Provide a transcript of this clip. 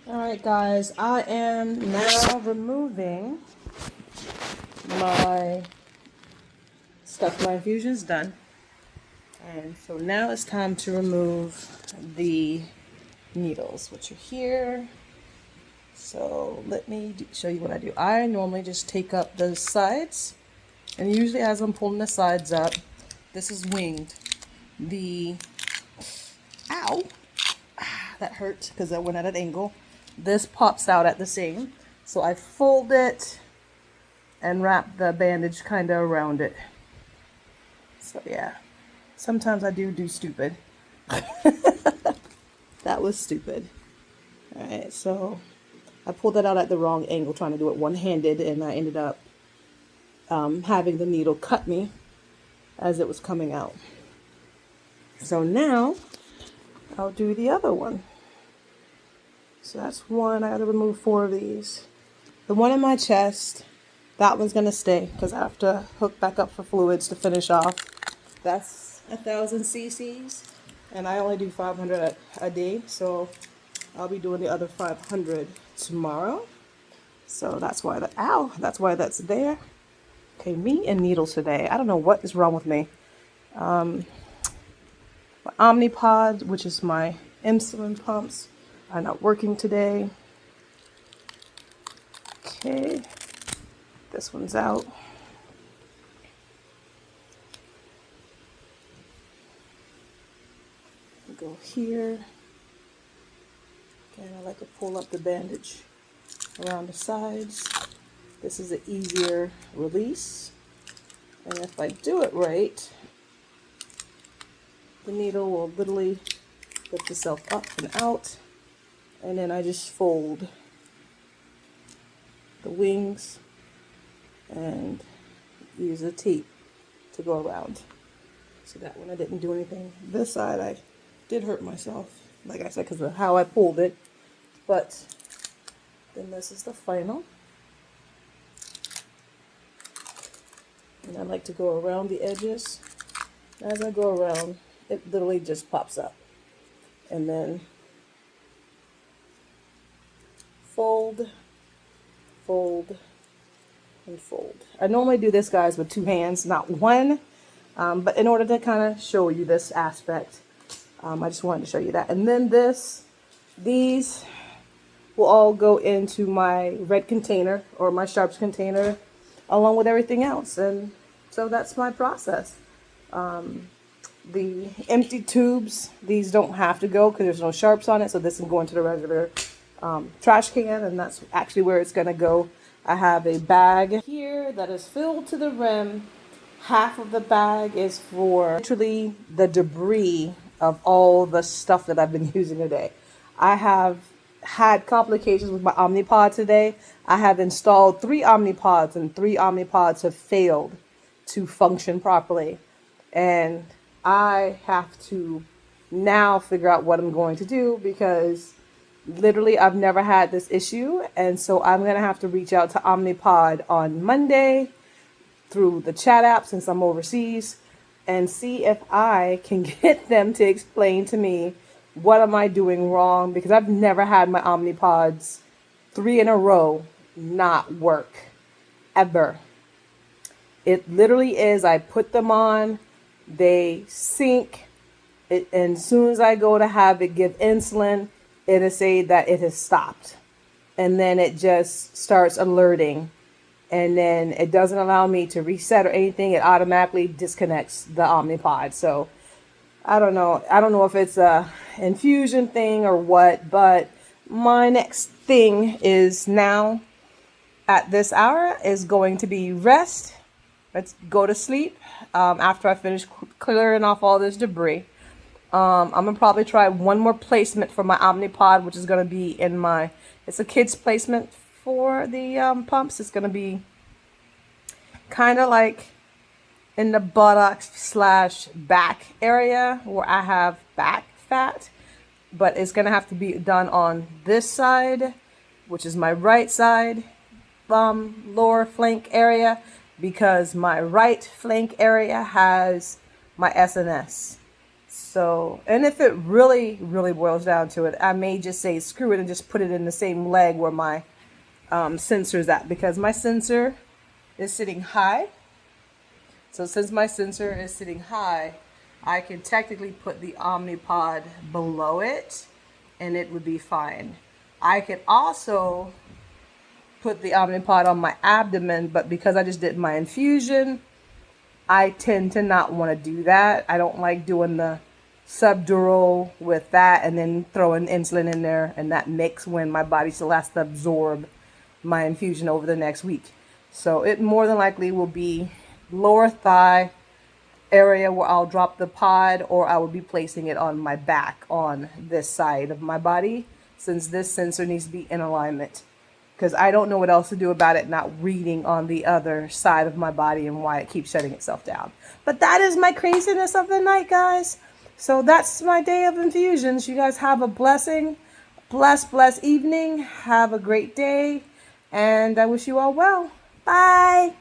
Alright guys, I am now removing my stuff. My infusion's done. And so now it's time to remove the needles, which are here. So let me show you what I do. I normally just take up the sides, and usually as I'm pulling the sides up, this is winged. The, ow, that hurt because I went at an angle. This pops out at the same. So I fold it and wrap the bandage kind of around it. So yeah, sometimes I do stupid. That was stupid. All right, so I pulled that out at the wrong angle trying to do it one-handed, and I ended up having the needle cut me as it was coming out. So now I'll do the other one. So that's one. I got to remove 4 of these. The one in my chest, that one's going to stay because I have to hook back up for fluids to finish off. That's 1,000 cc's, and I only do 500 a day, so I'll be doing the other 500 tomorrow. So that's why that's why that's there. Okay, me and needles today. I don't know what is wrong with me. My Omnipod, which is my insulin pumps, are not working today. Okay, this one's out. Go here. And I like to pull up the bandage around the sides. This is an easier release. And if I do it right, the needle will literally lift itself up and out. And then I just fold the wings and use a tape to go around. So that one I didn't do anything. This side I did hurt myself, like I said, because of how I pulled it. But then this is the final. And I like to go around the edges. As I go around, it literally just pops up. And then fold, fold, and fold. I normally do this, guys, with 2 hands, not one. But in order to kind of show you this aspect, I just wanted to show you that. And then these will all go into my red container or my sharps container along with everything else. And so that's my process. The empty tubes, these don't have to go because there's no sharps on it. So this can go into the regular trash can, and that's actually where it's going to go. I have a bag here that is filled to the rim. Half of the bag is for literally the debris of all the stuff that I've been using today. I have had complications with my Omnipod today. I have installed 3 Omnipods, and 3 Omnipods have failed to function properly. And I have to now figure out what I'm going to do, because literally I've never had this issue. And so I'm going to have to reach out to Omnipod on Monday through the chat app since I'm overseas, and see if I can get them to explain to me what am I doing wrong, because I've never had my Omnipods 3 in a row not work, ever. It literally is, I put them on, they sync, and as soon as I go to have it give insulin, it'll say that it has stopped. And then it just starts alerting. And then it doesn't allow me to reset or anything. It automatically disconnects the Omnipod. So I don't know. I don't know if it's a infusion thing or what, but my next thing is now at this hour is going to be rest. Let's go to sleep after I finish clearing off all this debris. I'm going to probably try one more placement for my Omnipod, which is going to be in my, it's a kid's placement for the pumps. It's going to be kind of like in the buttocks / back area where I have back fat, but it's going to have to be done on this side, which is my right side lower flank area, because my right flank area has my SNS. So, and if it really, really boils down to it, I may just say screw it and just put it in the same leg where my sensor is at, because my sensor is sitting high. So since my sensor is sitting high, I can technically put the Omnipod below it and it would be fine. I could also put the Omnipod on my abdomen, but because I just did my infusion, I tend to not want to do that. I don't like doing the subdural with that and then throwing insulin in there and that mix when my body still has to absorb my infusion over the next week. So it more than likely will be lower thigh area where I'll drop the pod, or I will be placing it on my back on this side of my body, since this sensor needs to be in alignment, because I don't know what else to do about it not reading on the other side of my body and why it keeps shutting itself down. But that is my craziness of the night, guys. So that's my day of infusions. You guys have a blessed evening. Have a great day, and I wish you all well. Bye.